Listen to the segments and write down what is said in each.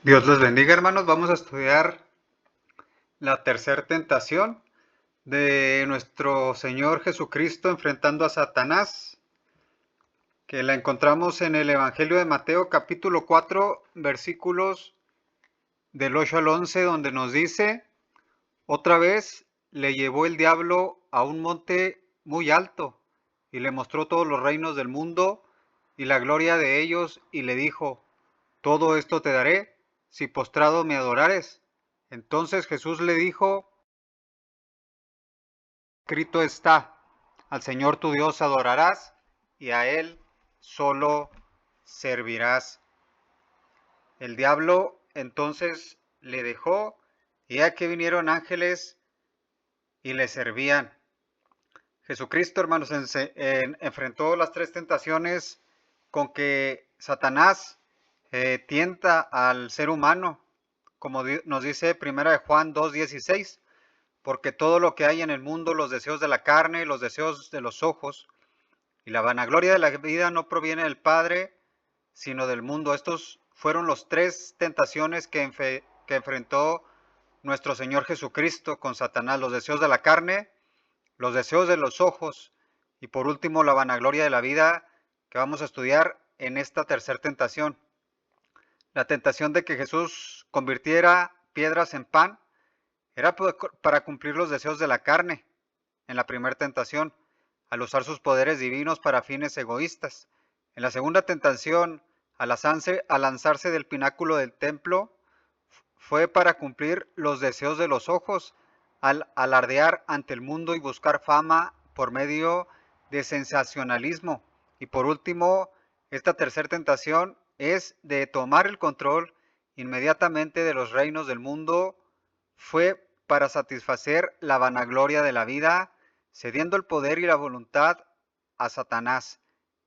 Dios los bendiga, hermanos. Vamos a estudiar la tercera tentación de nuestro Señor Jesucristo enfrentando a Satanás, que la encontramos en el Evangelio de Mateo capítulo 4, versículos del 8 al 11, donde nos dice: otra vez le llevó el diablo a un monte muy alto y le mostró todos los reinos del mundo y la gloria de ellos, y le dijo: todo esto te daré si postrado me adorares. Entonces Jesús le dijo: escrito está, al Señor tu Dios adorarás y a Él solo servirás. El diablo entonces le dejó, y aquí vinieron ángeles y le servían. Jesucristo, hermanos, enfrentó las tres tentaciones con que Satanás tienta al ser humano, como nos dice primera de Juan 2:16, porque todo lo que hay en el mundo, los deseos de la carne, los deseos de los ojos y la vanagloria de la vida no proviene del Padre, sino del mundo. Estos fueron los tres tentaciones que enfrentó nuestro Señor Jesucristo con Satanás: los deseos de la carne, los deseos de los ojos y por último la vanagloria de la vida, que vamos a estudiar en esta tercera tentación. La tentación de que Jesús convirtiera piedras en pan era para cumplir los deseos de la carne en la primera tentación, al usar sus poderes divinos para fines egoístas. En la segunda tentación, al lanzarse del pináculo del templo, fue para cumplir los deseos de los ojos, al alardear ante el mundo y buscar fama por medio de sensacionalismo. Y por último, esta tercera tentación es de tomar el control inmediatamente de los reinos del mundo. Fue para satisfacer la vanagloria de la vida, cediendo el poder y la voluntad a Satanás.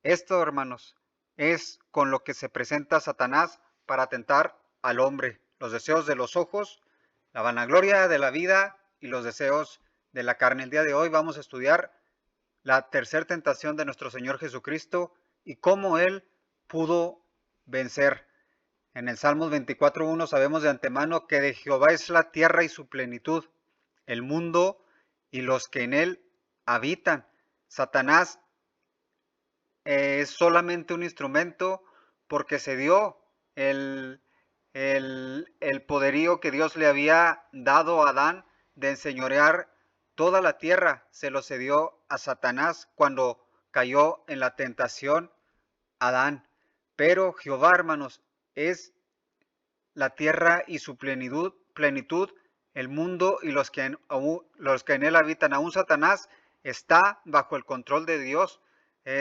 Esto, hermanos, es con lo que se presenta Satanás para tentar al hombre: los deseos de los ojos, la vanagloria de la vida y los deseos de la carne. El día de hoy vamos a estudiar la tercera tentación de nuestro Señor Jesucristo y cómo Él pudo vencer. En el Salmos 24:1 sabemos de antemano que de Jehová es la tierra y su plenitud, el mundo y los que en él habitan. Satanás es solamente un instrumento porque se dio el, el poderío que Dios le había dado a Adán de enseñorear toda la tierra. Se lo cedió a Satanás cuando cayó en la tentación Adán. Pero Jehová, hermanos, es la tierra y su plenitud, el mundo y los que en él habitan. Aún Satanás está bajo el control de Dios.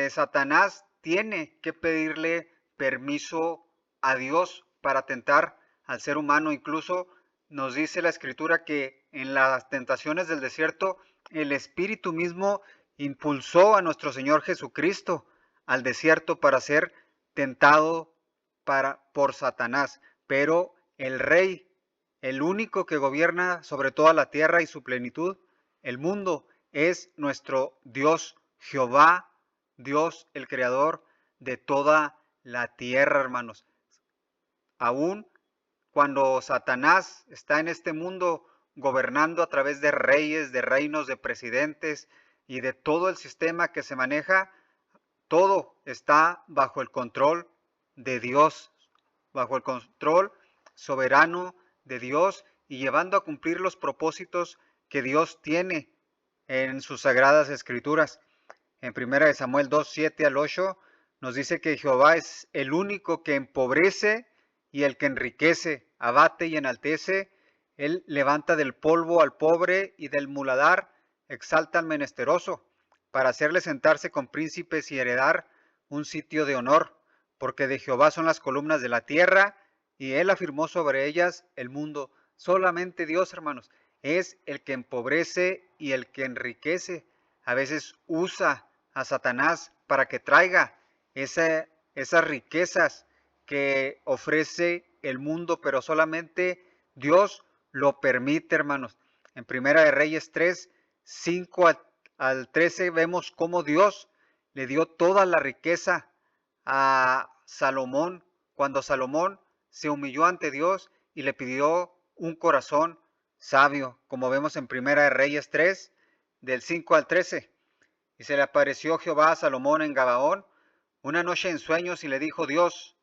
Satanás tiene que pedirle permiso a Dios para tentar al ser humano. Incluso nos dice la Escritura que en las tentaciones del desierto el Espíritu mismo impulsó a nuestro Señor Jesucristo al desierto para ser tentado por Satanás. Pero el Rey, el único que gobierna sobre toda la tierra y su plenitud, el mundo, es nuestro Dios Jehová, Dios el creador de toda la tierra, hermanos. Aún cuando Satanás está en este mundo gobernando a través de reyes, de reinos, de presidentes y de todo el sistema que se maneja, todo está bajo el control de Dios, bajo el control soberano de Dios y llevando a cumplir los propósitos que Dios tiene en sus sagradas escrituras. En 1 Samuel 2, 7 al 8 nos dice que Jehová es el único que empobrece y el que enriquece, abate y enaltece. Él levanta del polvo al pobre y del muladar exalta al menesteroso, para hacerle sentarse con príncipes y heredar un sitio de honor, porque de Jehová son las columnas de la tierra, y él afirmó sobre ellas el mundo. Solamente Dios, hermanos, es el que empobrece y el que enriquece. A veces usa a Satanás para que traiga esas riquezas que ofrece el mundo, pero solamente Dios lo permite, hermanos. En Primera de Reyes 3, 5 al 13 vemos cómo Dios le dio toda la riqueza a Salomón, cuando Salomón se humilló ante Dios y le pidió un corazón sabio, como vemos en Primera de Reyes 3, del 5 al 13. Y se le apareció Jehová a Salomón en Gabaón una noche en sueños y le dijo Dios,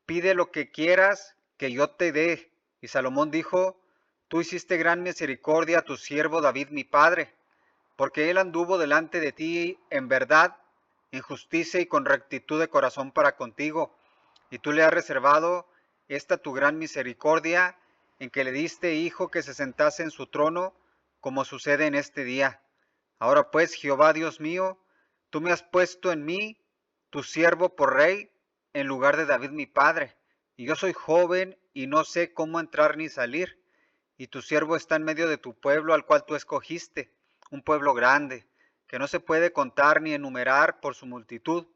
pide lo que quieras que yo te dé. Y Salomón dijo, tú hiciste gran misericordia a tu siervo David mi padre, porque él anduvo delante de ti en verdad, en justicia y con rectitud de corazón para contigo. Y tú le has reservado esta tu gran misericordia, en que le diste hijo que se sentase en su trono, como sucede en este día. Ahora pues, Jehová Dios mío, tú me has puesto en mí, tu siervo, por rey, en lugar de David mi padre. Y yo soy joven y no sé cómo entrar ni salir. Y tu siervo está en medio de tu pueblo al cual tú escogiste, un pueblo grande, que no se puede contar ni enumerar por su multitud.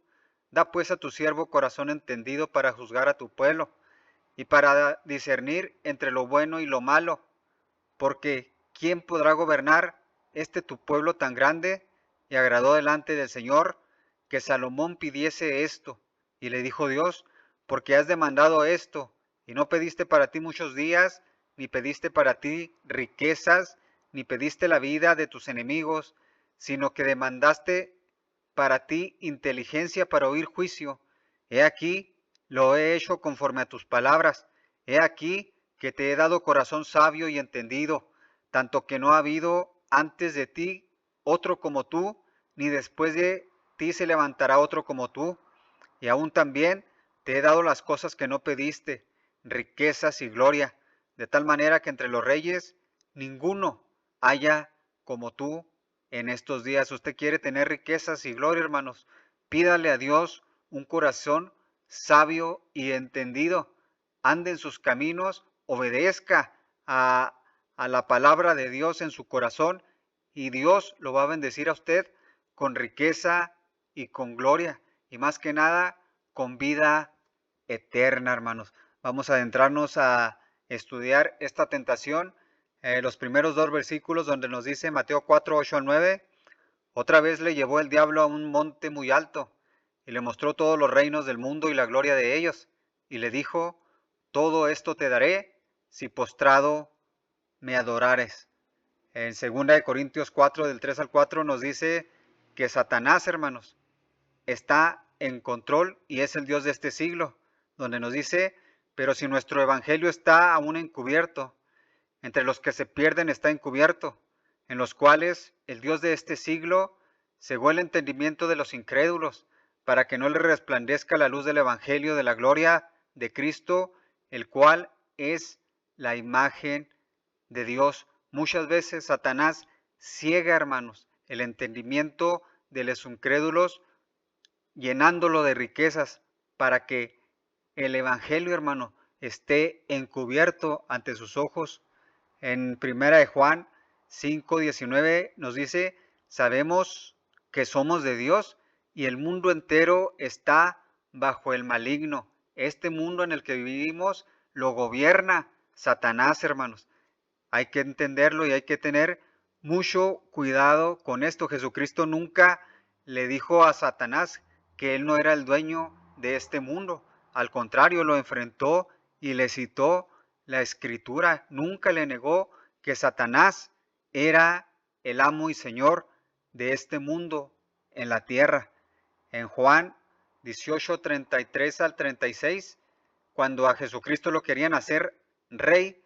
Da pues a tu siervo corazón entendido para juzgar a tu pueblo, y para discernir entre lo bueno y lo malo, porque ¿quién podrá gobernar este tu pueblo tan grande? Y agradó delante del Señor que Salomón pidiese esto. Y le dijo Dios, porque has demandado esto, y no pediste para ti muchos días, ni pediste para ti riquezas, ni pediste la vida de tus enemigos, sino que demandaste para ti inteligencia para oír juicio. He aquí, lo he hecho conforme a tus palabras. He aquí que te he dado corazón sabio y entendido, tanto que no ha habido antes de ti otro como tú, ni después de ti se levantará otro como tú. Y aún también te he dado las cosas que no pediste, riquezas y gloria, de tal manera que entre los reyes ninguno haya como tú en estos días. Usted quiere tener riquezas y gloria, hermanos. Pídale a Dios un corazón sabio y entendido. Ande en sus caminos, obedezca a la palabra de Dios en su corazón y Dios lo va a bendecir a usted con riqueza y con gloria y más que nada con vida eterna, hermanos. Vamos a adentrarnos a estudiar esta tentación. Los primeros dos versículos donde nos dice Mateo 4, 8 al 9. Otra vez le llevó el diablo a un monte muy alto y le mostró todos los reinos del mundo y la gloria de ellos. Y le dijo, todo esto te daré si postrado me adorares. En 2 Corintios 4, del 3 al 4 nos dice que Satanás, hermanos, está en control y es el Dios de este siglo, donde nos dice, pero si nuestro evangelio está aún encubierto, entre los que se pierden está encubierto, en los cuales el Dios de este siglo cegó el entendimiento de los incrédulos, para que no le resplandezca la luz del evangelio de la gloria de Cristo, el cual es la imagen de Dios. Muchas veces Satanás ciega, hermanos, el entendimiento de los incrédulos, llenándolo de riquezas para que el evangelio, hermano, esté encubierto ante sus ojos. En primera de Juan 5:19 nos dice, sabemos que somos de Dios y el mundo entero está bajo el maligno. Este mundo en el que vivimos lo gobierna Satanás, hermanos. Hay que entenderlo y hay que tener mucho cuidado con esto. Jesucristo nunca le dijo a Satanás que él no era el dueño de este mundo. Al contrario, lo enfrentó y le citó la escritura. Nunca le negó que Satanás era el amo y señor de este mundo en la tierra. En Juan 18:33 al 36, cuando a Jesucristo lo querían hacer rey,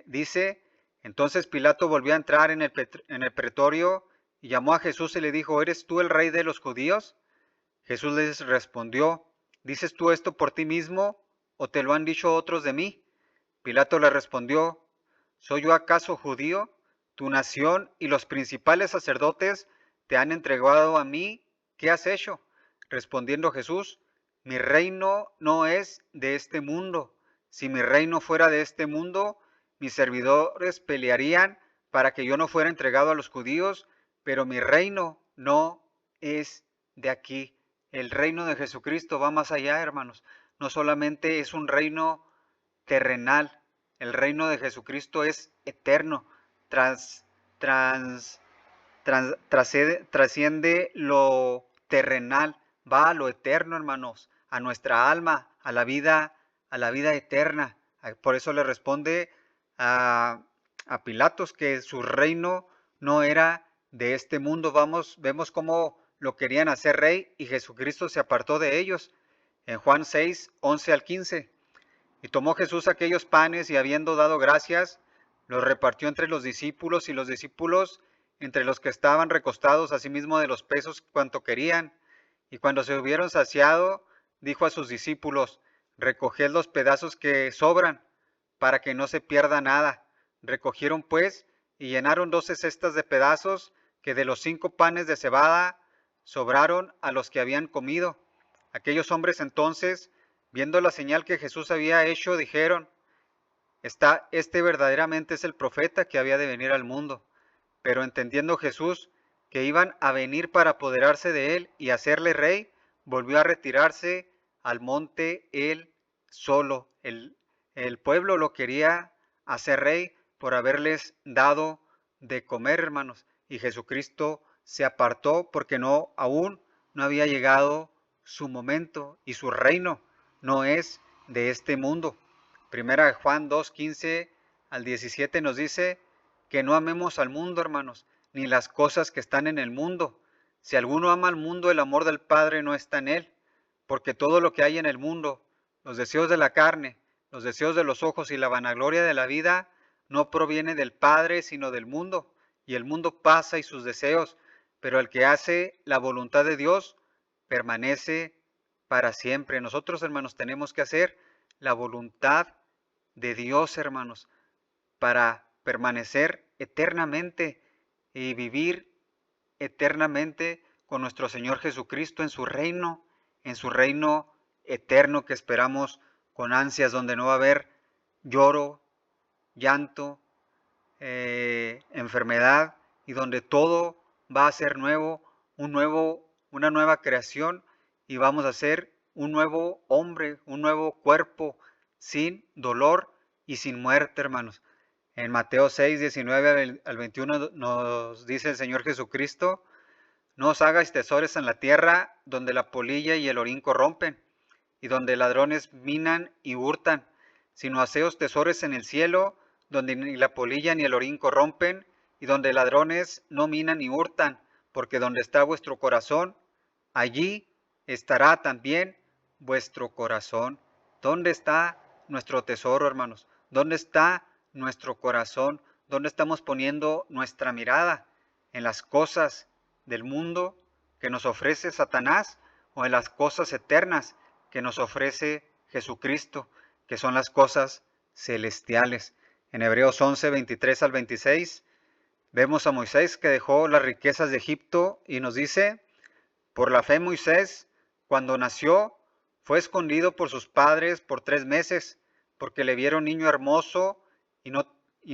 dice, entonces Pilato volvió a entrar en el pretorio y llamó a Jesús y le dijo, ¿eres tú el rey de los judíos? Jesús les respondió, ¿dices tú esto por ti mismo o te lo han dicho otros de mí? Pilato le respondió, ¿soy yo acaso judío? Tu nación y los principales sacerdotes te han entregado a mí. ¿Qué has hecho? Respondiendo Jesús, mi reino no es de este mundo. Si mi reino fuera de este mundo, mis servidores pelearían para que yo no fuera entregado a los judíos, pero mi reino no es de aquí. El reino de Jesucristo va más allá, hermanos. No solamente es un reino terrenal, el reino de Jesucristo es eterno, tras, trans, trasciende lo terrenal, va a lo eterno, hermanos, a nuestra alma, a la vida a la vida eterna. Por eso le responde a, a Pilatos que su reino no era de este mundo. Vemos cómo lo querían hacer rey y Jesucristo se apartó de ellos. En Juan 6, 11 al 15. Y tomó Jesús aquellos panes y habiendo dado gracias, los repartió entre los discípulos y los discípulos entre los que estaban recostados, asimismo de los pesos cuanto querían. Y cuando se hubieron saciado, dijo a sus discípulos, recoged los pedazos que sobran, para que no se pierda nada. Recogieron pues y llenaron 12 cestas de pedazos que de los 5 panes de cebada sobraron a los que habían comido. Aquellos hombres entonces, viendo la señal que Jesús había hecho, dijeron, este verdaderamente es el profeta que había de venir al mundo. Pero entendiendo Jesús que iban a venir para apoderarse de él y hacerle rey, volvió a retirarse al monte él solo. El pueblo lo quería hacer rey por haberles dado de comer, hermanos. Y Jesucristo se apartó porque aún no había llegado su momento y su reino no es de este mundo. Primera de Juan 2, 15 al 17 nos dice que no amemos al mundo, hermanos, ni las cosas que están en el mundo. Si alguno ama al mundo, el amor del Padre no está en él, porque todo lo que hay en el mundo, los deseos de la carne, los deseos de los ojos y la vanagloria de la vida, no proviene del Padre, sino del mundo. Y el mundo pasa y sus deseos, pero el que hace la voluntad de Dios permanece para siempre. Nosotros, hermanos, tenemos que hacer la voluntad de Dios, hermanos, para permanecer eternamente y vivir eternamente con nuestro Señor Jesucristo en su reino eterno que esperamos con ansias, donde no va a haber lloro, llanto, enfermedad, y donde todo va a ser nuevo, una nueva creación, y vamos a ser un nuevo hombre, un nuevo cuerpo, sin dolor y sin muerte, hermanos. En Mateo 6, 19 al 21 nos dice el Señor Jesucristo, no os hagáis tesoros en la tierra, donde la polilla y el orín corrompen, y donde ladrones minan y hurtan, sino haceos tesoros en el cielo, donde ni la polilla ni el orín corrompen, y donde ladrones no minan ni hurtan, porque donde está vuestro corazón, allí estará también vuestro corazón. ¿Dónde está nuestro tesoro, hermanos? ¿Dónde está nuestro corazón? ¿Dónde estamos poniendo nuestra mirada? ¿En las cosas del mundo que nos ofrece Satanás o en las cosas eternas que nos ofrece Jesucristo, que son las cosas celestiales? En Hebreos 11, 23 al 26, vemos a Moisés que dejó las riquezas de Egipto y nos dice, por la fe Moisés, cuando nació, fue escondido por sus padres por 3 meses, porque le vieron niño hermoso y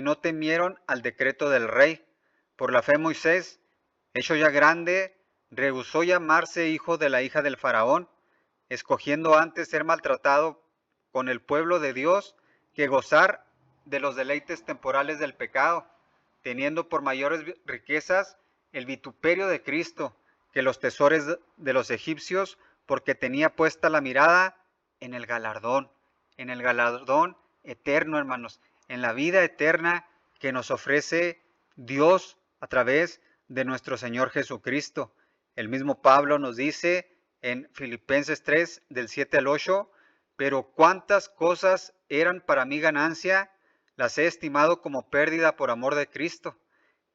no temieron al decreto del rey. Por la fe Moisés, hecho ya grande, rehusó llamarse hijo de la hija del faraón, escogiendo antes ser maltratado con el pueblo de Dios que gozar de los deleites temporales del pecado, teniendo por mayores riquezas el vituperio de Cristo que los tesoros de los egipcios, porque tenía puesta la mirada en el galardón eterno, hermanos, en la vida eterna que nos ofrece Dios a través de nuestro Señor Jesucristo. El mismo Pablo nos dice en Filipenses 3, del 7 al 8, pero cuántas cosas eran para mí ganancia, las he estimado como pérdida por amor de Cristo.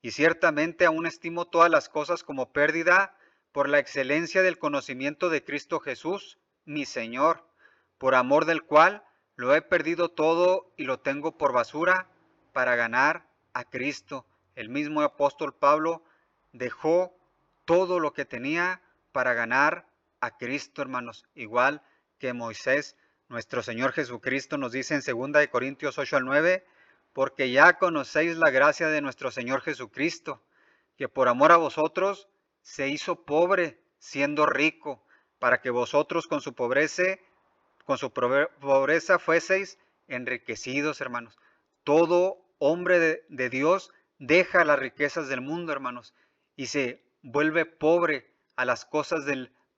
Y ciertamente aún estimo todas las cosas como pérdida por la excelencia del conocimiento de Cristo Jesús, mi Señor, por amor del cual lo he perdido todo y lo tengo por basura para ganar a Cristo. El mismo apóstol Pablo dejó todo lo que tenía para ganar a Cristo, hermanos, igual que Moisés. Nuestro Señor Jesucristo nos dice en 2 Corintios 8 al 9, porque ya conocéis la gracia de nuestro Señor Jesucristo, que por amor a vosotros se hizo pobre siendo rico, para que vosotros con su pobreza fueseis enriquecidos, hermanos. Todo hombre de Dios deja las riquezas del mundo, hermanos, y se vuelve pobre a las cosas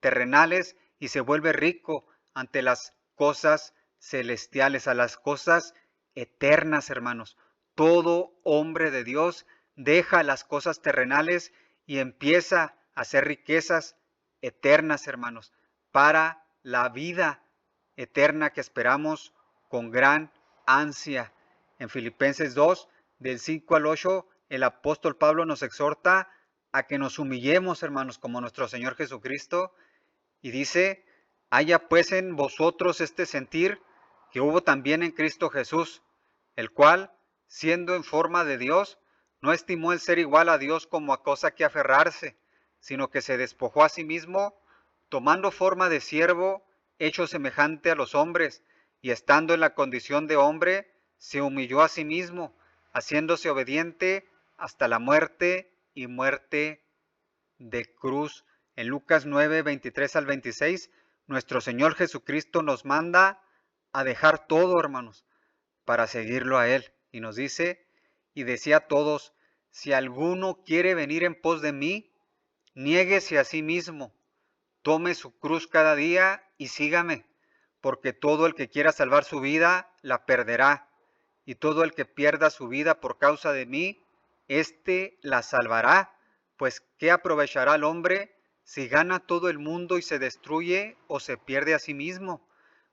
terrenales y se vuelve rico ante las cosas celestiales, a las cosas eternas, hermanos. Todo hombre de Dios deja las cosas terrenales y empieza a hacer riquezas eternas, hermanos, para la vida eterna que esperamos con gran ansia. En Filipenses 2, del 5 al 8, el apóstol Pablo nos exhorta a que nos humillemos, hermanos, como nuestro Señor Jesucristo, y dice: haya pues en vosotros este sentir que hubo también en Cristo Jesús, el cual, siendo en forma de Dios, no estimó el ser igual a Dios como a cosa que aferrarse, sino que se despojó a sí mismo, tomando forma de siervo, hecho semejante a los hombres, y estando en la condición de hombre, se humilló a sí mismo, haciéndose obediente hasta la muerte y muerte de cruz. En Lucas 9, 23 al 26, nuestro Señor Jesucristo nos manda a dejar todo, hermanos, para seguirlo a Él. Y nos dice, y decía a todos: si alguno quiere venir en pos de mí, niéguese a sí mismo, tome su cruz cada día y sígame, porque todo el que quiera salvar su vida, la perderá, y todo el que pierda su vida por causa de mí, éste la salvará. Pues ¿qué aprovechará el hombre si gana todo el mundo y se destruye o se pierde a sí mismo?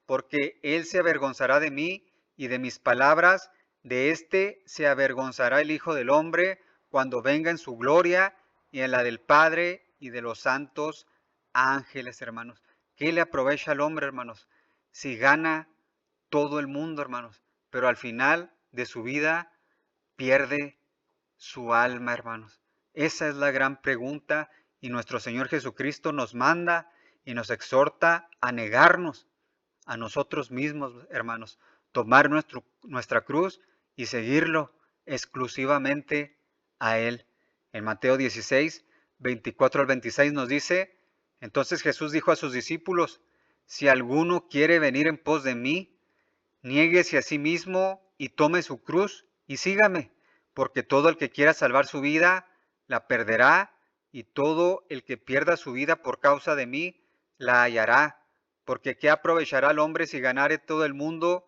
Porque él se avergonzará de mí y de mis palabras, de éste se avergonzará el Hijo del Hombre cuando venga en su gloria y en la del Padre y de los santos ángeles, hermanos. ¿Qué le aprovecha al hombre, hermanos, si gana todo el mundo, hermanos, pero al final de su vida pierde su alma, hermanos? Esa es la gran pregunta, y nuestro Señor Jesucristo nos manda y nos exhorta a negarnos a nosotros mismos, hermanos, tomar nuestra cruz y seguirlo exclusivamente a Él. En Mateo 16, 24 al 26 nos dice: entonces Jesús dijo a sus discípulos: si alguno quiere venir en pos de mí, niéguese a sí mismo y tome su cruz y sígame, porque todo el que quiera salvar su vida, la perderá, y todo el que pierda su vida por causa de mí, la hallará. Porque ¿qué aprovechará el hombre si ganare todo el mundo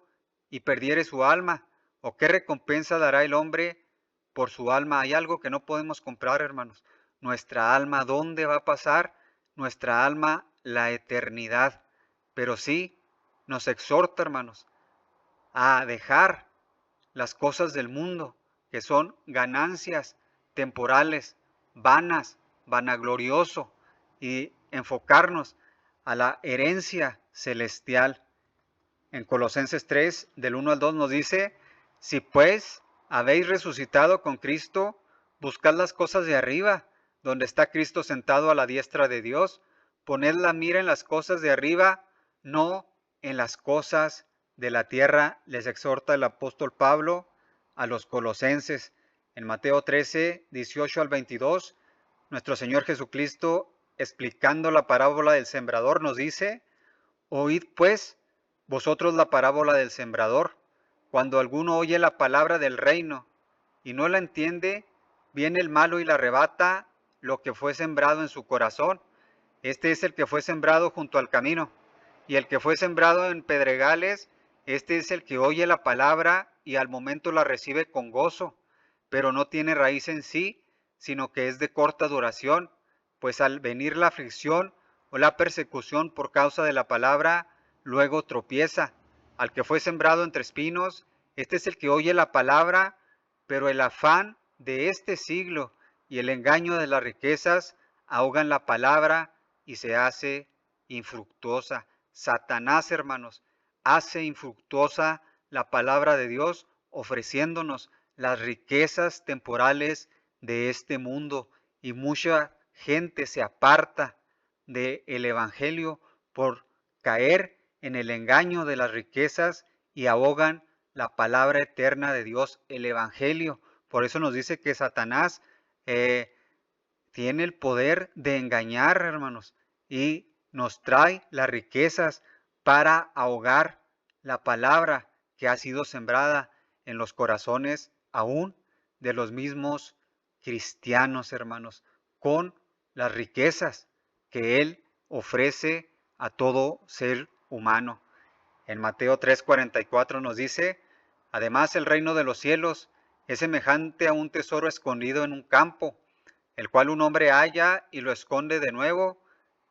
y perdiere su alma? ¿O qué recompensa dará el hombre por su alma? Hay algo que no podemos comprar, hermanos. Nuestra alma, ¿dónde va a pasar? Nuestra alma, la eternidad. Pero sí, nos exhorta, hermanos, a dejar las cosas del mundo, que son ganancias temporales, vanas, vanaglorioso, y enfocarnos a la herencia celestial. En Colosenses 3, del 1 al 2 nos dice: si pues habéis resucitado con Cristo, buscad las cosas de arriba, donde está Cristo sentado a la diestra de Dios. Poned la mira en las cosas de arriba, no en las cosas de la tierra, les exhorta el apóstol Pablo a los colosenses. En Mateo 13, 18 al 22, nuestro Señor Jesucristo, explicando la parábola del sembrador, nos dice: oíd pues vosotros la parábola del sembrador. Cuando alguno oye la palabra del reino y no la entiende, viene el malo y la arrebata lo que fue sembrado en su corazón. Este es el que fue sembrado junto al camino. Y el que fue sembrado en pedregales, este es el que oye la palabra y al momento la recibe con gozo, pero no tiene raíz en sí, sino que es de corta duración, pues al venir la aflicción o la persecución por causa de la palabra, luego tropieza. Al que fue sembrado entre espinos, este es el que oye la palabra, pero el afán de este siglo y el engaño de las riquezas ahogan la palabra y se hace infructuosa. Satanás, hermanos, hace infructuosa la palabra de Dios, ofreciéndonos las riquezas temporales de este mundo, y mucha gente se aparta del evangelio por caer en el engaño de las riquezas y ahogan la palabra eterna de Dios, el evangelio. Por eso nos dice que Satanás tiene el poder de engañar, hermanos, y nos trae las riquezas para ahogar la palabra que ha sido sembrada en los corazones aún de los mismos cristianos, hermanos, con las riquezas que Él ofrece a todo ser humano. En Mateo 3:44 nos dice, además el reino de los cielos es semejante a un tesoro escondido en un campo, el cual un hombre halla y lo esconde de nuevo,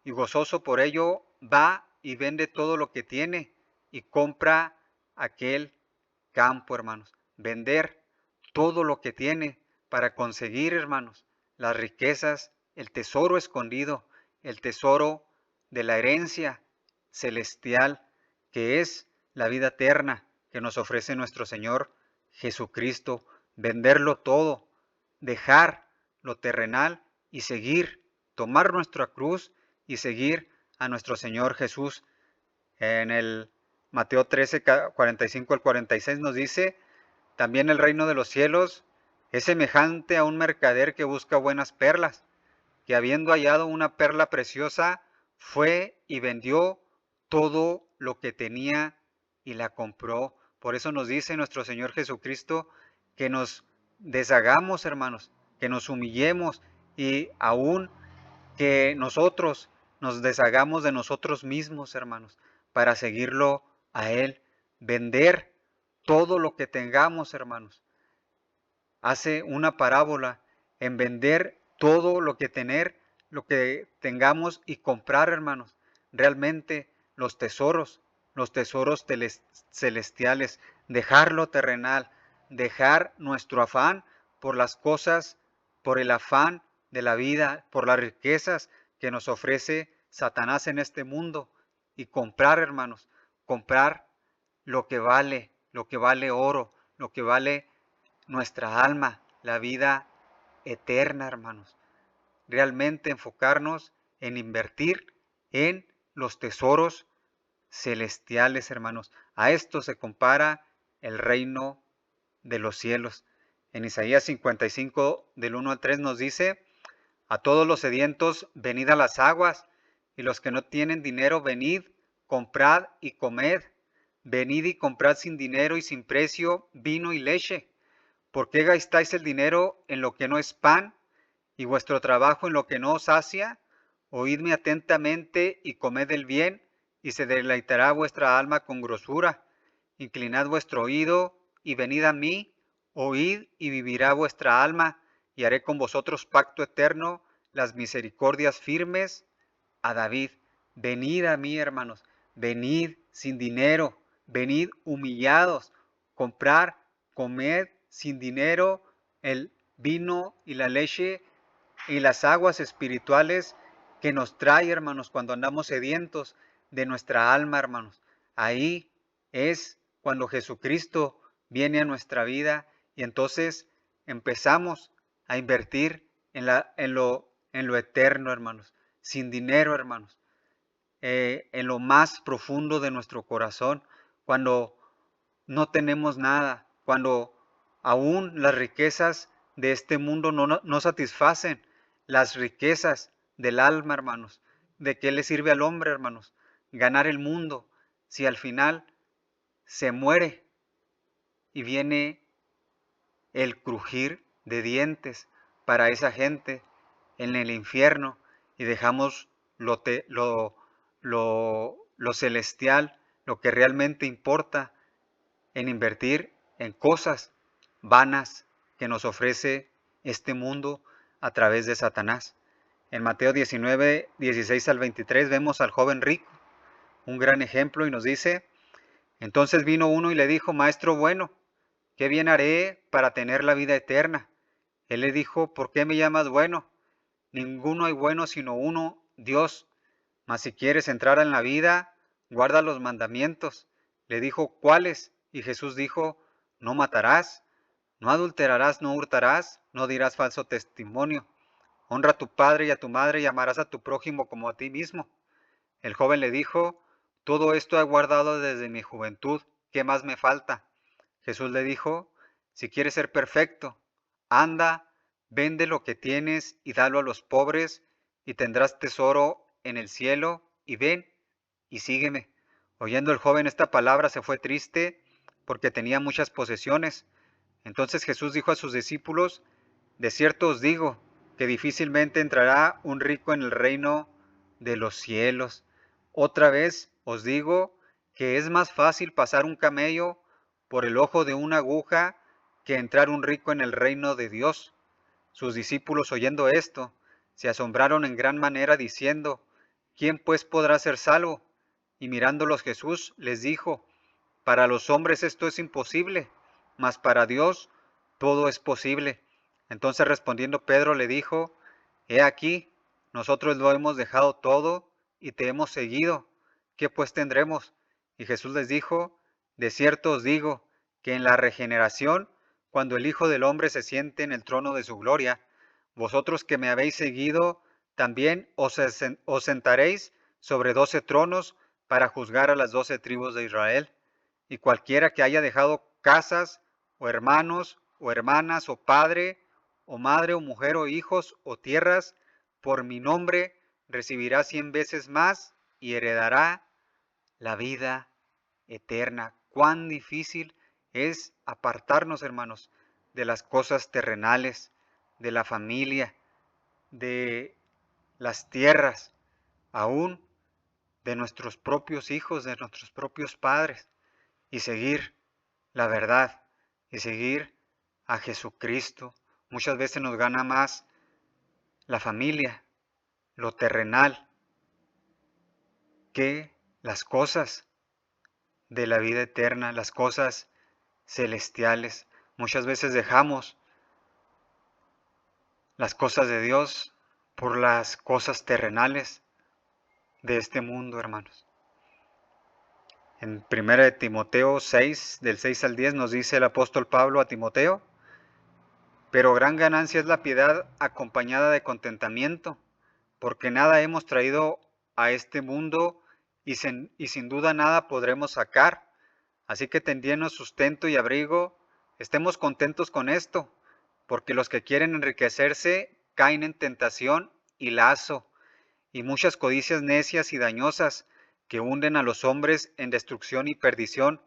y gozoso por ello va y vende todo lo que tiene y compra aquel campo, hermanos. Vender todo lo que tiene para conseguir, hermanos, las riquezas, el tesoro escondido, el tesoro de la herencia celestial, que es la vida eterna que nos ofrece nuestro Señor Jesucristo. Venderlo todo, dejar lo terrenal y seguir, tomar nuestra cruz y seguir a nuestro Señor Jesús. En el Mateo 13, 45 al 46 nos dice, también el reino de los cielos es semejante a un mercader que busca buenas perlas, que habiendo hallado una perla preciosa, fue y vendió todo lo que tenía y la compró. Por eso nos dice nuestro Señor Jesucristo que nos deshagamos, hermanos, que nos humillemos y aún que nosotros nos deshagamos de nosotros mismos, hermanos, para seguirlo a Él. Vender todo lo que tengamos, hermanos. Hace una parábola en vender todo lo que tengamos y comprar, hermanos, realmente los tesoros celestiales, dejar lo terrenal, dejar nuestro afán por las cosas, por el afán de la vida, por las riquezas que nos ofrece Satanás en este mundo y comprar, hermanos, comprar lo que vale oro, lo que vale nuestra alma, la vida eterna, hermanos. Realmente enfocarnos en invertir en los tesoros celestiales, hermanos. A esto se compara el reino de los cielos. En Isaías 55, del 1 al 3 nos dice, a todos los sedientos, venid a las aguas, y los que no tienen dinero, venid, comprad y comed. Venid y comprad sin dinero y sin precio vino y leche. ¿Por qué gastáis el dinero en lo que no es pan y vuestro trabajo en lo que no os sacia? Oídme atentamente y comed el bien, y se deleitará vuestra alma con grosura. Inclinad vuestro oído y venid a mí, oíd y vivirá vuestra alma, y haré con vosotros pacto eterno, las misericordias firmes a David. Venid a mí, hermanos, venid sin dinero, venid humillados, comprar, comed sin dinero el vino y la leche y las aguas espirituales que nos trae, hermanos, cuando andamos sedientos de nuestra alma, hermanos. Ahí es cuando Jesucristo viene a nuestra vida y entonces empezamos a invertir en lo eterno, hermanos, sin dinero, hermanos, en lo más profundo de nuestro corazón, cuando no tenemos nada, cuando aún las riquezas de este mundo no satisfacen las riquezas del alma, hermanos. ¿De qué le sirve al hombre, hermanos, ganar el mundo si al final se muere y viene el crujir de dientes para esa gente en el infierno y dejamos lo celestial, lo que realmente importa, en invertir en cosas vanas que nos ofrece este mundo a través de Satanás? En Mateo 19, 16 al 23 vemos al joven rico, un gran ejemplo, y nos dice, entonces vino uno y le dijo, maestro bueno, ¿qué bien haré para tener la vida eterna? Él le dijo, ¿por qué me llamas bueno? Ninguno hay bueno sino uno, Dios. Mas si quieres entrar en la vida, guarda los mandamientos. Le dijo, ¿cuáles? Y Jesús dijo, no matarás, no adulterarás, no hurtarás, no dirás falso testimonio. Honra a tu padre y a tu madre y amarás a tu prójimo como a ti mismo. El joven le dijo, todo esto he guardado desde mi juventud, ¿qué más me falta? Jesús le dijo, si quieres ser perfecto, anda, vende lo que tienes y dalo a los pobres, y tendrás tesoro en el cielo, y ven y sígueme. Oyendo el joven esta palabra se fue triste, porque tenía muchas posesiones. Entonces Jesús dijo a sus discípulos, de cierto os digo, que difícilmente entrará un rico en el reino de los cielos. Otra vez os digo que es más fácil pasar un camello por el ojo de una aguja que entrar un rico en el reino de Dios. Sus discípulos, oyendo esto, se asombraron en gran manera, diciendo: ¿Quién pues podrá ser salvo? Y mirándolos Jesús les dijo: Para los hombres esto es imposible, mas para Dios todo es posible. Entonces respondiendo Pedro le dijo: He aquí, nosotros lo hemos dejado todo y te hemos seguido. ¿Qué pues tendremos? Y Jesús les dijo: De cierto os digo, que en la regeneración, cuando el Hijo del Hombre se siente en el trono de su gloria, vosotros que me habéis seguido, también os sentaréis sobre 12 tronos para juzgar a las 12 tribus de Israel. Y cualquiera que haya dejado casas, o hermanos, o hermanas, o padre, o madre, o mujer, o hijos, o tierras, por mi nombre, recibirá 100 veces más y heredará la vida eterna. Cuán difícil es apartarnos, hermanos, de las cosas terrenales, de la familia, de las tierras, aún de nuestros propios hijos, de nuestros propios padres, y seguir la verdad y seguir a Jesucristo. Muchas veces nos gana más la familia, lo terrenal, que las cosas de la vida eterna, las cosas celestiales. Muchas veces dejamos las cosas de Dios por las cosas terrenales de este mundo, hermanos. En 1 de Timoteo 6, del 6 al 10, nos dice el apóstol Pablo a Timoteo: Pero gran ganancia es la piedad acompañada de contentamiento, porque nada hemos traído a este mundo y sin duda nada podremos sacar. Así que tendiendo sustento y abrigo, estemos contentos con esto, porque los que quieren enriquecerse caen en tentación y lazo, y muchas codicias necias y dañosas que hunden a los hombres en destrucción y perdición,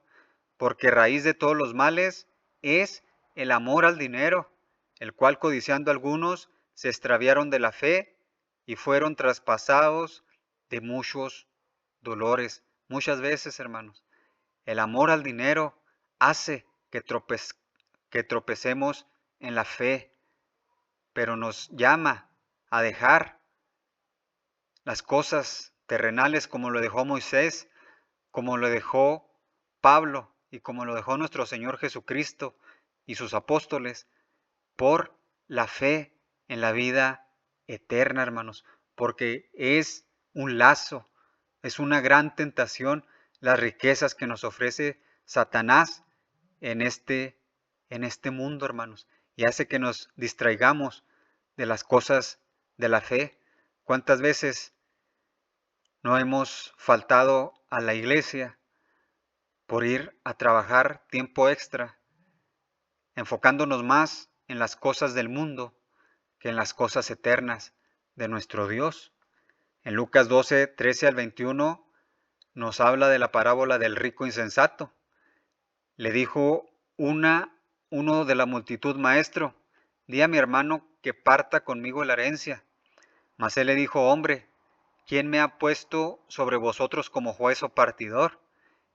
porque raíz de todos los males es el amor al dinero, el cual codiciando algunos se extraviaron de la fe y fueron traspasados de muchos dolores. Muchas veces, hermanos, el amor al dinero hace que tropecemos en la fe, pero nos llama a dejar las cosas terrenales como lo dejó Moisés, como lo dejó Pablo y como lo dejó nuestro Señor Jesucristo y sus apóstoles, por la fe en la vida eterna, hermanos, porque es un lazo, es una gran tentación las riquezas que nos ofrece Satanás en este mundo, hermanos, y hace que nos distraigamos de las cosas de la fe. ¿Cuántas veces no hemos faltado a la iglesia por ir a trabajar tiempo extra, enfocándonos más en las cosas del mundo que en las cosas eternas de nuestro Dios? En Lucas 12, 13 al 21 nos habla de la parábola del rico insensato. Le dijo uno de la multitud: Maestro, di a mi hermano que parta conmigo la herencia. Mas él le dijo: Hombre, ¿quién me ha puesto sobre vosotros como juez o partidor?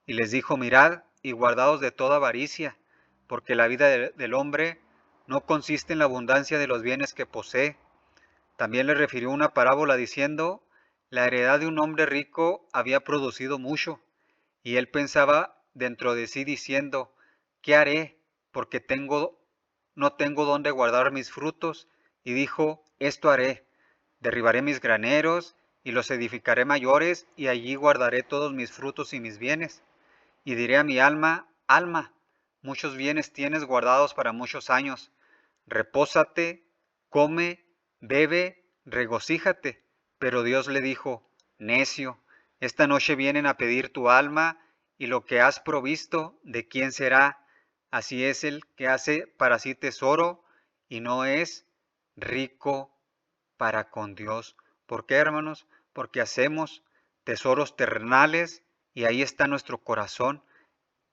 Y les dijo: Mirad y guardaos de toda avaricia, porque la vida del hombre no consiste en la abundancia de los bienes que posee. También le refirió una parábola diciendo: La heredad de un hombre rico había producido mucho, y él pensaba dentro de sí diciendo: ¿Qué haré? Porque no tengo dónde guardar mis frutos. Y dijo: Esto haré: derribaré mis graneros y los edificaré mayores, y allí guardaré todos mis frutos y mis bienes. Y diré a mi alma: Alma, muchos bienes tienes guardados para muchos años. Repósate, come, bebe, regocíjate. Pero Dios le dijo: Necio, esta noche vienen a pedir tu alma, y lo que has provisto, ¿de quién será? Así es el que hace para sí tesoro y no es rico para con Dios. ¿Por qué, hermanos? Porque hacemos tesoros terrenales y ahí está nuestro corazón.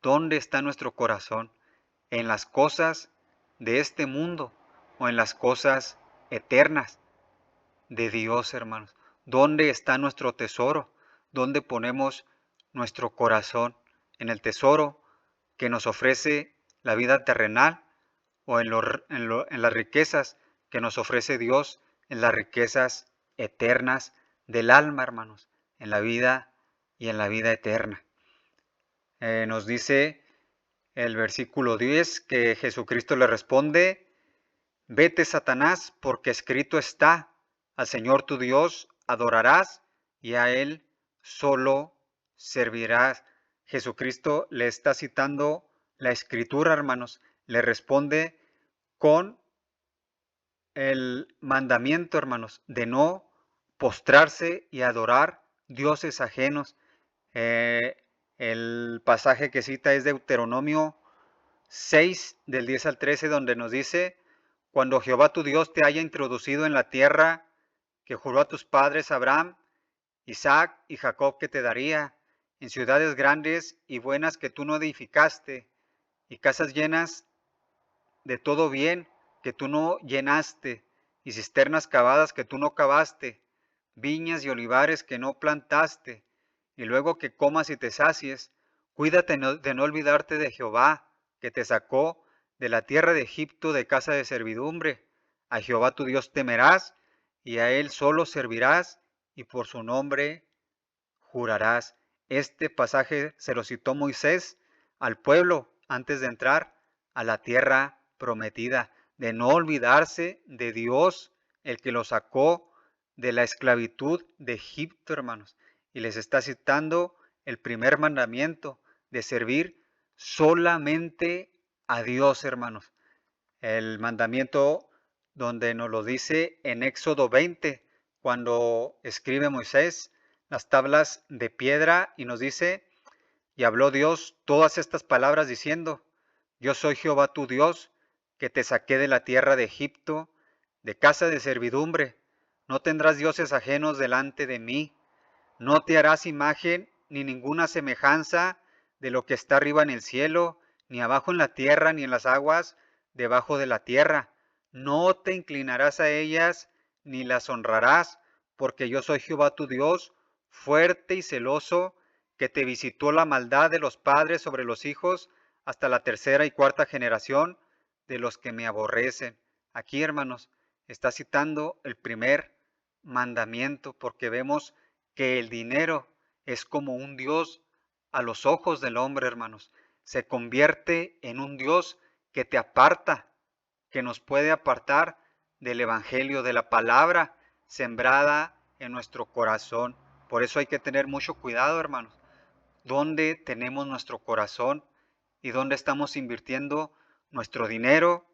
¿Dónde está nuestro corazón? ¿En las cosas de este mundo o en las cosas eternas de Dios, hermanos? ¿Dónde está nuestro tesoro? ¿Dónde ponemos nuestro corazón en el tesoro que nos ofrece la vida terrenal o en las riquezas que nos ofrece Dios, en las riquezas eternas del alma, hermanos, en la vida y en la vida eterna. Nos dice el versículo 10 que Jesucristo le responde: vete, Satanás, porque escrito está, al Señor tu Dios adorarás y a Él solo servirás. Jesucristo le está citando la Escritura, hermanos. Le responde con el mandamiento, hermanos, de no postrarse y adorar dioses ajenos. Eh, el pasaje que cita es Deuteronomio 6, del 10 al 13, donde nos dice: cuando Jehová tu Dios te haya introducido en la tierra que juró a tus padres Abraham, Isaac y Jacob que te daría, en ciudades grandes y buenas que tú no edificaste, y casas llenas de todo bien que tú no llenaste, y cisternas cavadas que tú no cavaste, viñas y olivares que no plantaste, y luego que comas y te sacies, cuídate de no olvidarte de Jehová, que te sacó de la tierra de Egipto de casa de servidumbre. A Jehová tu Dios temerás, y a Él solo servirás, y por su nombre jurarás. Este pasaje se lo citó Moisés al pueblo antes de entrar a la tierra prometida, de no olvidarse de Dios, el que lo sacó de la esclavitud de Egipto, hermanos. Y les está citando el primer mandamiento de servir solamente a Dios, hermanos. El mandamiento donde nos lo dice en Éxodo 20, cuando escribe Moisés las tablas de piedra y nos dice: y habló Dios todas estas palabras diciendo: yo soy Jehová tu Dios, que te saqué de la tierra de Egipto, de casa de servidumbre. No tendrás dioses ajenos delante de mí. No te harás imagen ni ninguna semejanza de lo que está arriba en el cielo, ni abajo en la tierra, ni en las aguas debajo de la tierra. No te inclinarás a ellas, ni las honrarás, porque yo soy Jehová tu Dios, fuerte y celoso, que te visitó la maldad de los padres sobre los hijos, hasta la tercera y cuarta generación de los que me aborrecen. Aquí, hermanos, está citando el primer mandamiento, porque vemos que el dinero es como un Dios a los ojos del hombre, hermanos. Se convierte en un Dios que te aparta, que nos puede apartar del Evangelio, de la palabra sembrada en nuestro corazón. Por eso hay que tener mucho cuidado, hermanos. ¿Dónde tenemos nuestro corazón y dónde estamos invirtiendo nuestro dinero,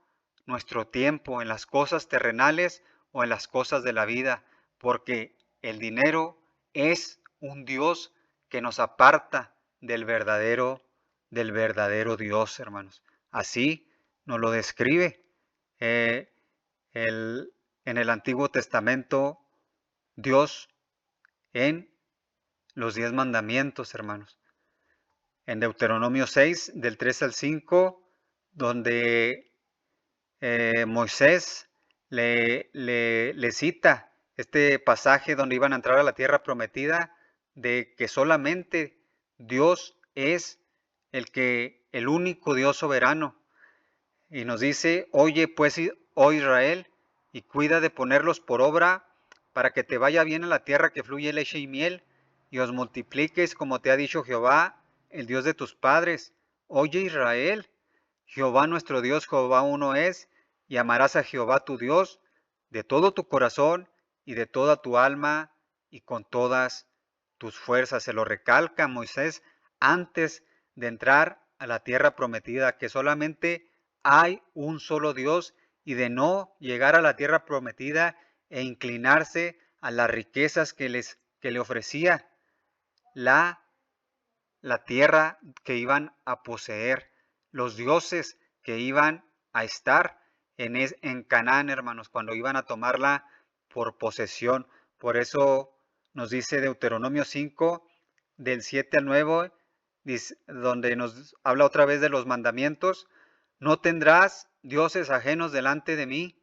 nuestro tiempo, en las cosas terrenales o en las cosas de la vida? Porque el dinero es un Dios que nos aparta del verdadero Dios, hermanos. Así nos lo describe eh, en el Antiguo Testamento Dios en los 10 mandamientos, hermanos. En Deuteronomio 6, del 3 al 5, donde Moisés le cita este pasaje donde iban a entrar a la tierra prometida, de que solamente Dios es el único Dios soberano. Y nos dice: oye pues, oh Israel, y cuida de ponerlos por obra, para que te vaya bien en la tierra que fluye leche y miel, y os multipliques como te ha dicho Jehová, el Dios de tus padres. Oye Israel, Jehová nuestro Dios, Jehová uno es, y amarás a Jehová tu Dios de todo tu corazón y de toda tu alma y con todas tus fuerzas. Se lo recalca Moisés antes de entrar a la tierra prometida, que solamente hay un solo Dios, y de no llegar a la tierra prometida e inclinarse a las riquezas que le ofrecía la tierra que iban a poseer, los dioses que iban a estar en Canaán, hermanos, cuando iban a tomarla por posesión. Por eso nos dice Deuteronomio 5, del 7 al 9, donde nos habla otra vez de los mandamientos: no tendrás dioses ajenos delante de mí,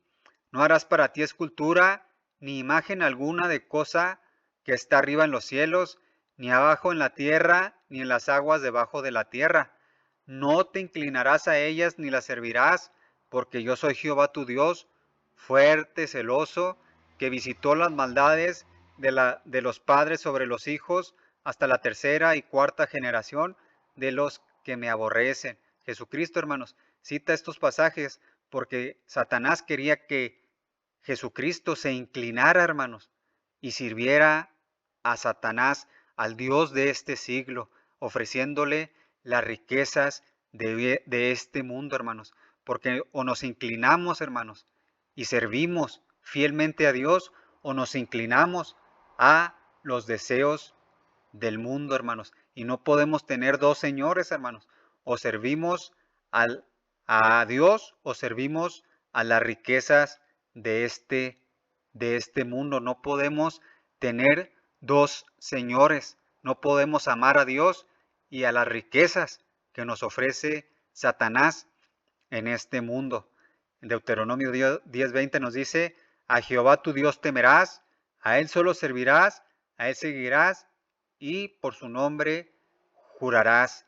no harás para ti escultura, ni imagen alguna de cosa que está arriba en los cielos, ni abajo en la tierra, ni en las aguas debajo de la tierra. No te inclinarás a ellas ni las servirás, porque yo soy Jehová tu Dios, fuerte, celoso, que visitó las maldades de los padres sobre los hijos hasta la tercera y cuarta generación de los que me aborrecen. Jesucristo, hermanos, cita estos pasajes porque Satanás quería que Jesucristo se inclinara, hermanos, y sirviera a Satanás, al Dios de este siglo, ofreciéndole las riquezas de este mundo, hermanos. Porque o nos inclinamos, hermanos, y servimos fielmente a Dios, o nos inclinamos a los deseos del mundo, hermanos. Y no podemos tener dos señores, hermanos. O servimos al, a Dios o servimos a las riquezas de este mundo. No podemos tener dos señores. No podemos amar a Dios y a las riquezas que nos ofrece Satanás en este mundo. En Deuteronomio 10:20 nos dice, a Jehová tu Dios temerás, a Él solo servirás, a Él seguirás y por su nombre jurarás.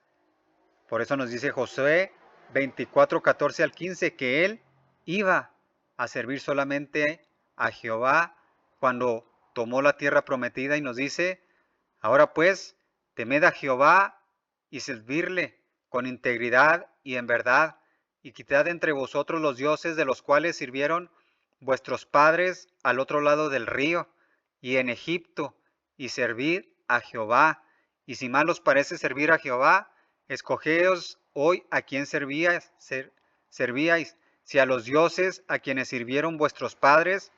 Por eso nos dice Josué 24:14-15 que Él iba a servir solamente a Jehová cuando tomó la tierra prometida y nos dice, ahora pues, temed a Jehová y servirle con integridad y en verdad, y quitad entre vosotros los dioses de los cuales sirvieron vuestros padres al otro lado del río y en Egipto, y servid a Jehová. Y si mal os parece servir a Jehová, escogeos hoy a quién servíais, si a los dioses a quienes sirvieron vuestros padres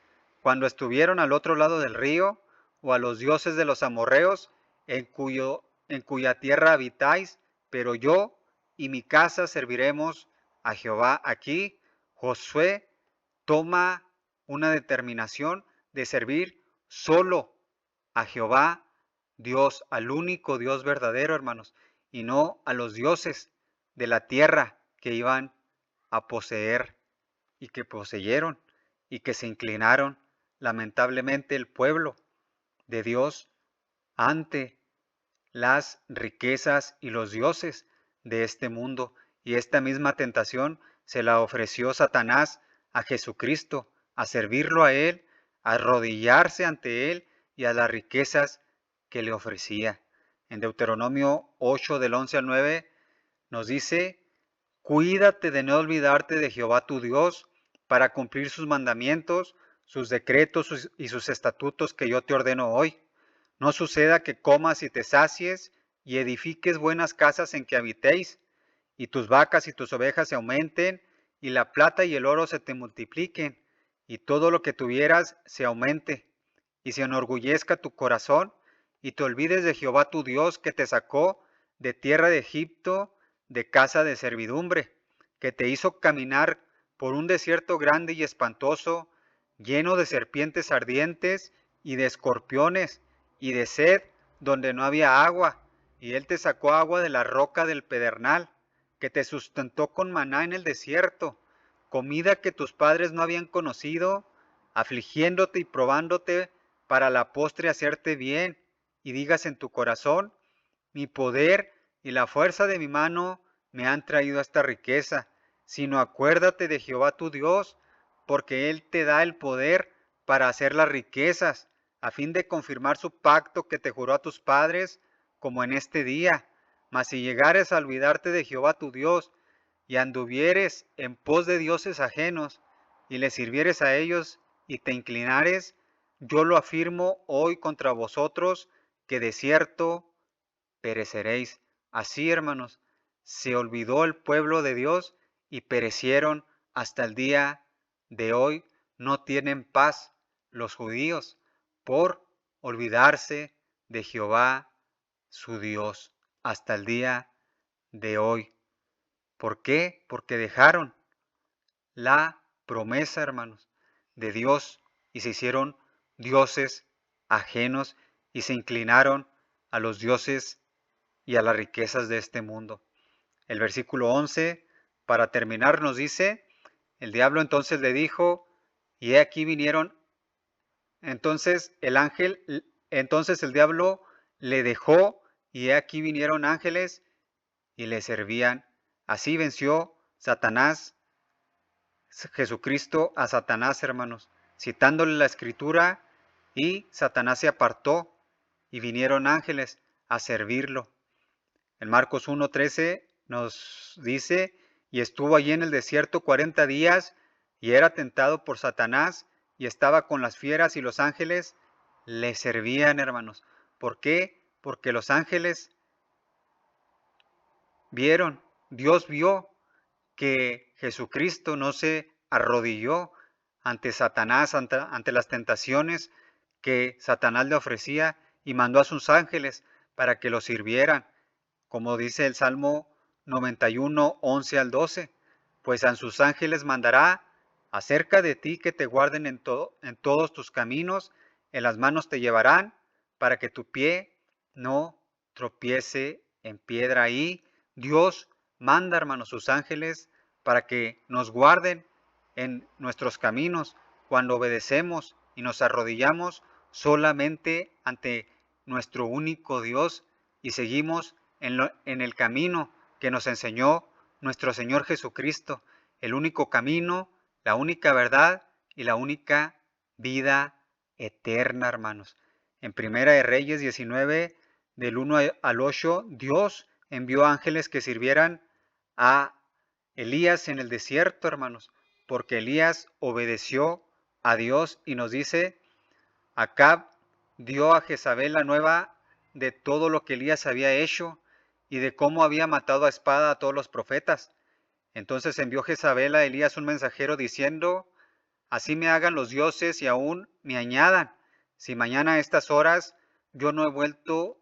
cuando estuvieron al otro lado del río, o a los dioses de los amorreos en cuya tierra habitáis, pero yo y mi casa serviremos a Jehová. Aquí Josué toma una determinación de servir solo a Jehová, Dios, al único Dios verdadero, hermanos, y no a los dioses de la tierra que iban a poseer y que poseyeron y que se inclinaron lamentablemente el pueblo de Dios ante las riquezas y los dioses de este mundo. Y esta misma tentación se la ofreció Satanás a Jesucristo, a servirlo a Él, a arrodillarse ante Él y a las riquezas que le ofrecía. En Deuteronomio 8 del 11 al 9 nos dice, cuídate de no olvidarte de Jehová tu Dios para cumplir sus mandamientos, sus decretos y sus estatutos que yo te ordeno hoy. No suceda que comas y te sacies y edifiques buenas casas en que habitéis, y tus vacas y tus ovejas se aumenten, y la plata y el oro se te multipliquen, y todo lo que tuvieras se aumente, y se enorgullezca tu corazón, y te olvides de Jehová tu Dios que te sacó de tierra de Egipto, de casa de servidumbre, que te hizo caminar por un desierto grande y espantoso, lleno de serpientes ardientes y de escorpiones, y de sed donde no había agua, y él te sacó agua de la roca del pedernal, que te sustentó con maná en el desierto, comida que tus padres no habían conocido, afligiéndote y probándote para la postre hacerte bien, y digas en tu corazón, mi poder y la fuerza de mi mano me han traído esta riqueza, sino acuérdate de Jehová tu Dios, porque Él te da el poder para hacer las riquezas, a fin de confirmar su pacto que te juró a tus padres, como en este día. Mas si llegares a olvidarte de Jehová tu Dios, y anduvieres en pos de dioses ajenos, y les sirvieres a ellos, y te inclinares, yo lo afirmo hoy contra vosotros, que de cierto pereceréis. Así, hermanos, se olvidó el pueblo de Dios y perecieron hasta el día de hoy. No tienen paz los judíos por olvidarse de Jehová, su Dios, hasta el día de hoy. ¿Por qué? Porque dejaron la promesa, hermanos, de Dios y se hicieron dioses ajenos y se inclinaron a los dioses y a las riquezas de este mundo. El versículo 11, para terminar, nos dice, el diablo entonces le dijo, y he aquí vinieron, entonces el diablo le dejó, y he aquí vinieron ángeles y le servían. Así venció Satanás, Jesucristo a Satanás, hermanos, citándole la escritura, y Satanás se apartó y vinieron ángeles a servirlo. En Marcos 1:13 nos dice, y estuvo allí en el desierto 40 días y era tentado por Satanás y estaba con las fieras y los ángeles le servían, hermanos. ¿Por qué? Porque los ángeles vieron, Dios vio que Jesucristo no se arrodilló ante Satanás, ante las tentaciones que Satanás le ofrecía, y mandó a sus ángeles para que lo sirvieran, como dice el Salmo 91, 11 al 12, pues a sus ángeles mandará acerca de ti que te guarden en todos tus caminos, en las manos te llevarán, para que tu pie no tropiece en piedra. Ahí Dios manda, hermanos, sus ángeles para que nos guarden en nuestros caminos cuando obedecemos y nos arrodillamos solamente ante nuestro único Dios y seguimos en el camino que nos enseñó nuestro Señor Jesucristo, el único camino, la única verdad y la única vida eterna, hermanos. En Primera de Reyes 19, del 1 al 8, Dios envió ángeles que sirvieran a Elías en el desierto, hermanos, porque Elías obedeció a Dios, y nos dice, Acab dio a Jezabel la nueva de todo lo que Elías había hecho y de cómo había matado a espada a todos los profetas. Entonces envió Jezabel a Elías un mensajero diciendo, así me hagan los dioses y aún me añadan, si mañana a estas horas yo no he vuelto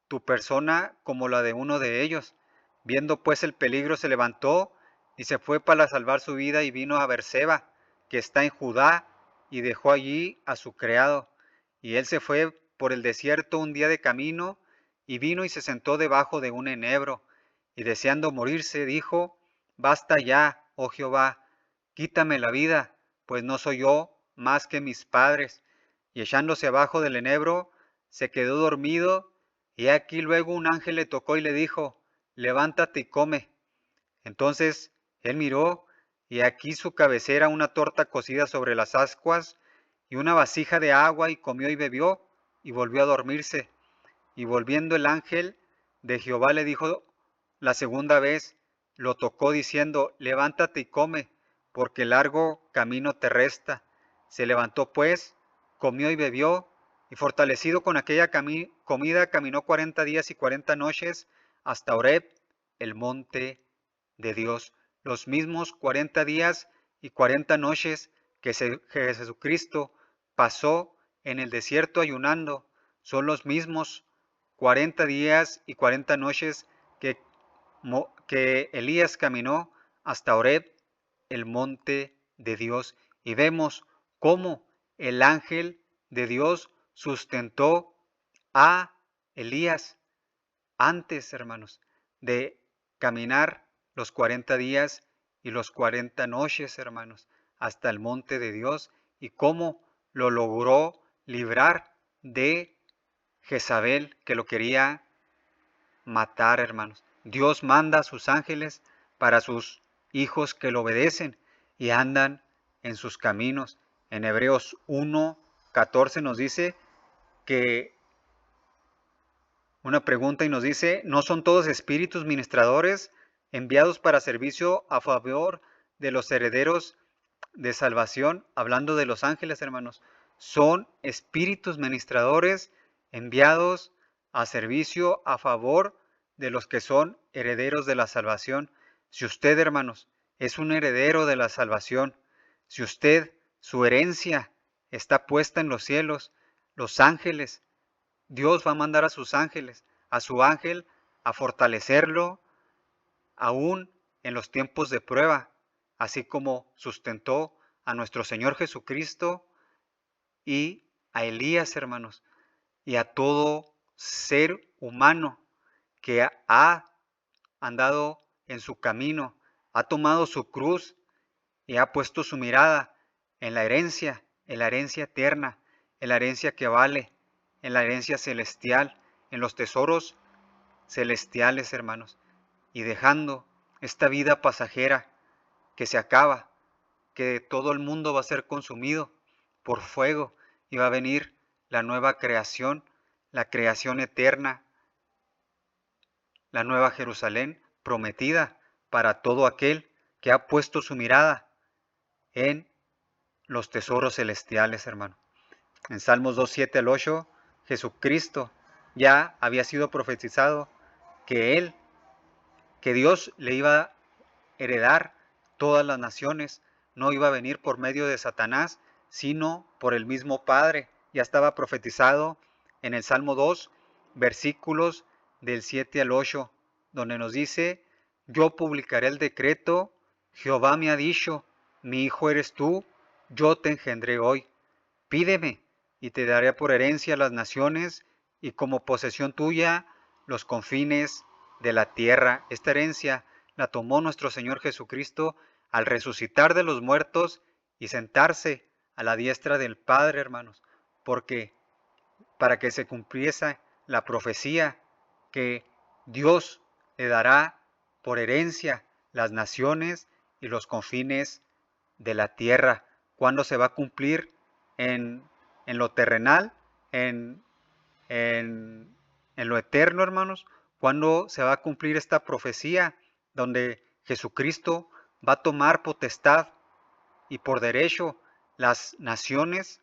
tu persona como la de uno de ellos. Viendo pues el peligro, se levantó y se fue para salvar su vida, y vino a Berseba, que está en Judá, y dejó allí a su criado. Y él se fue por el desierto un día de camino, y vino y se sentó debajo de un enebro, y deseando morirse, dijo, basta ya, oh Jehová, quítame la vida, pues no soy yo más que mis padres. Y echándose abajo del enebro, se quedó dormido, y aquí luego un ángel le tocó y le dijo, levántate y come. Entonces él miró, y aquí su cabecera una torta cocida sobre las ascuas, y una vasija de agua, y comió y bebió, y volvió a dormirse. Y volviendo el ángel de Jehová le dijo la segunda vez, lo tocó diciendo, levántate y come, porque largo camino te resta. Se levantó pues, comió y bebió, y fortalecido con aquella comida, caminó 40 días y 40 noches hasta Horeb, el monte de Dios. Los mismos 40 días y 40 noches que Jesucristo pasó en el desierto ayunando, son los mismos 40 días y 40 noches que Elías caminó hasta Horeb, el monte de Dios. Y vemos cómo el ángel de Dios sustentó a Elías antes, hermanos, de caminar los 40 días y los 40 noches, hermanos, hasta el monte de Dios, y cómo lo logró librar de Jezabel, que lo quería matar, hermanos. Dios manda a sus ángeles para sus hijos que lo obedecen y andan en sus caminos. En Hebreos 1:14 nos dice que una pregunta, y nos dice, ¿no son todos espíritus ministradores enviados para servicio a favor de los herederos de salvación? Hablando de los ángeles, hermanos, son espíritus ministradores enviados a servicio a favor de los que son herederos de la salvación. Si usted, hermanos, es un heredero de la salvación, si usted, su herencia está puesta en los cielos, los ángeles, Dios va a mandar a sus ángeles, a su ángel, a fortalecerlo aún en los tiempos de prueba, así como sustentó a nuestro Señor Jesucristo y a Elías, hermanos, y a todo ser humano que ha andado en su camino, ha tomado su cruz y ha puesto su mirada en la herencia eterna, en la herencia que vale, en la herencia celestial, en los tesoros celestiales, hermanos, y dejando esta vida pasajera que se acaba, que todo el mundo va a ser consumido por fuego y va a venir la nueva creación, la creación eterna, la nueva Jerusalén prometida para todo aquel que ha puesto su mirada en los tesoros celestiales, hermano. En Salmos 2, 7 al 8, Jesucristo ya había sido profetizado que Dios le iba a heredar todas las naciones, no iba a venir por medio de Satanás, sino por el mismo Padre. Ya estaba profetizado en el Salmo 2, versículos del 7 al 8, donde nos dice: yo publicaré el decreto, Jehová me ha dicho, mi hijo eres tú, yo te engendré hoy. Pídeme, y te daré por herencia las naciones, y como posesión tuya los confines de la tierra. Esta herencia la tomó nuestro Señor Jesucristo al resucitar de los muertos y sentarse a la diestra del Padre, hermanos, porque para que se cumpliese la profecía que Dios le dará por herencia las naciones y los confines de la tierra. ¿Cuándo se va a cumplir en lo terrenal, en, en, en lo eterno, hermanos? ¿Cuándo se va a cumplir esta profecía donde Jesucristo va a tomar potestad y por derecho las naciones?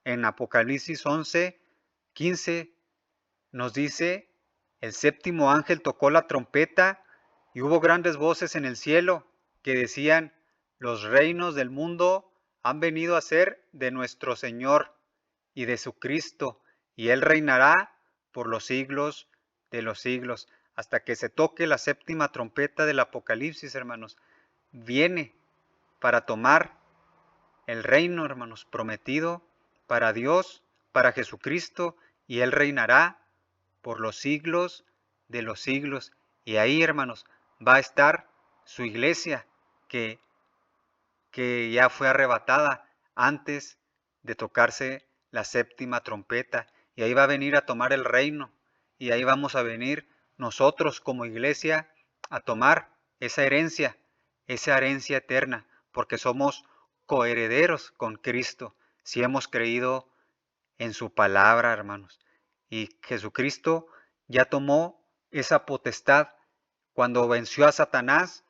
En Apocalipsis 11, 15 nos dice: el séptimo ángel tocó la trompeta y hubo grandes voces en el cielo que decían: los reinos del mundo han venido a ser de nuestro Señor y de su Cristo, y Él reinará por los siglos de los siglos. Hasta que se toque la séptima trompeta del Apocalipsis, hermanos, viene para tomar el reino, hermanos, prometido para Dios, para Jesucristo, y Él reinará por los siglos de los siglos. Y ahí, hermanos, va a estar su iglesia que ya fue arrebatada antes de tocarse la séptima trompeta. Y ahí va a venir a tomar el reino. Y ahí vamos a venir nosotros como iglesia a tomar esa herencia eterna, porque somos coherederos con Cristo, si hemos creído en su palabra, hermanos. Y Jesucristo ya tomó esa potestad cuando venció a Satanás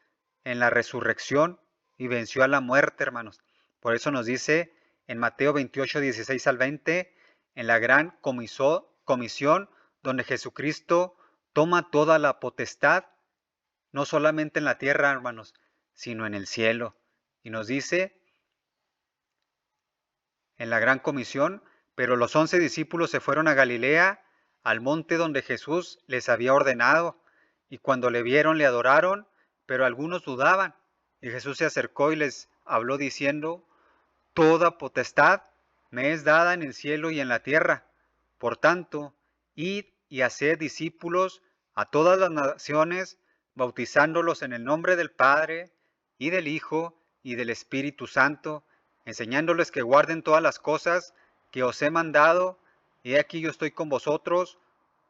en la resurrección y venció a la muerte, hermanos. Por eso nos dice en Mateo 28, 16 al 20, en la gran comisión, donde Jesucristo toma toda la potestad, no solamente en la tierra, hermanos, sino en el cielo. Y nos dice en la gran comisión: pero los 11 discípulos se fueron a Galilea, al monte donde Jesús les había ordenado, y cuando le vieron le adoraron, pero algunos dudaban. Y Jesús se acercó y les habló diciendo: toda potestad me es dada en el cielo y en la tierra. Por tanto, id y haced discípulos a todas las naciones, bautizándolos en el nombre del Padre, y del Hijo, y del Espíritu Santo, enseñándoles que guarden todas las cosas que os he mandado, y aquí yo estoy con vosotros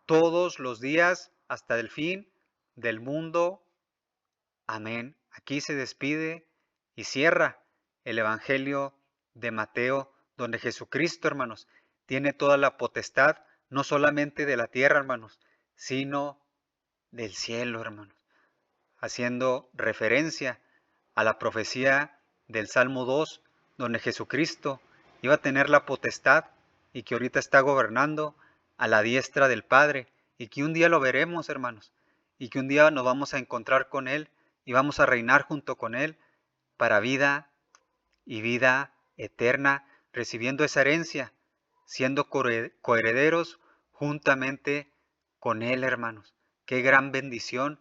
todos los días hasta el fin del mundo. Amén. Aquí se despide y cierra el Evangelio de Mateo, donde Jesucristo, hermanos, tiene toda la potestad, no solamente de la tierra, hermanos, sino del cielo, hermanos, haciendo referencia a la profecía del Salmo 2, donde Jesucristo iba a tener la potestad y que ahorita está gobernando a la diestra del Padre, y que un día lo veremos, hermanos, y que un día nos vamos a encontrar con Él y vamos a reinar junto con Él para vida y vida eterna, recibiendo esa herencia, siendo coherederos juntamente con Él, hermanos. Qué gran bendición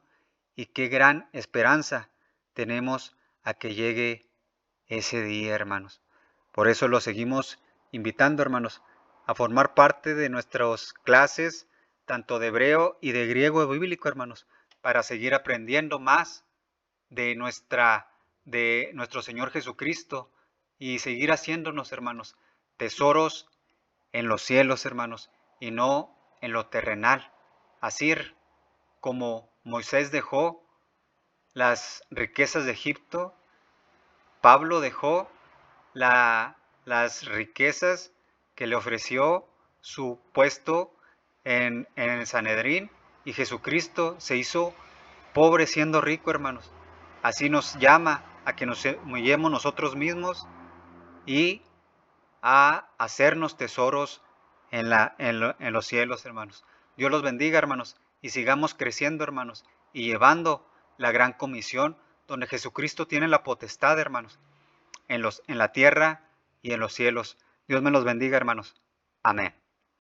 y qué gran esperanza tenemos a que llegue ese día, hermanos. Por eso los seguimos invitando, hermanos, a formar parte de nuestras clases, tanto de hebreo y de griego bíblico, hermanos, para seguir aprendiendo más de nuestro Señor Jesucristo y seguir haciéndonos, hermanos, tesoros en los cielos, hermanos, y no en lo terrenal, Así como Moisés dejó las riquezas de Egipto, Pablo dejó las riquezas que le ofreció su puesto en el Sanedrín, y Jesucristo se hizo pobre siendo rico, hermanos. Así nos llama a que nos humillemos nosotros mismos y a hacernos tesoros en los cielos, hermanos. Dios los bendiga, hermanos, y sigamos creciendo, hermanos, y llevando la gran comisión donde Jesucristo tiene la potestad, hermanos, en la tierra y en los cielos. Dios me los bendiga, hermanos. Amén.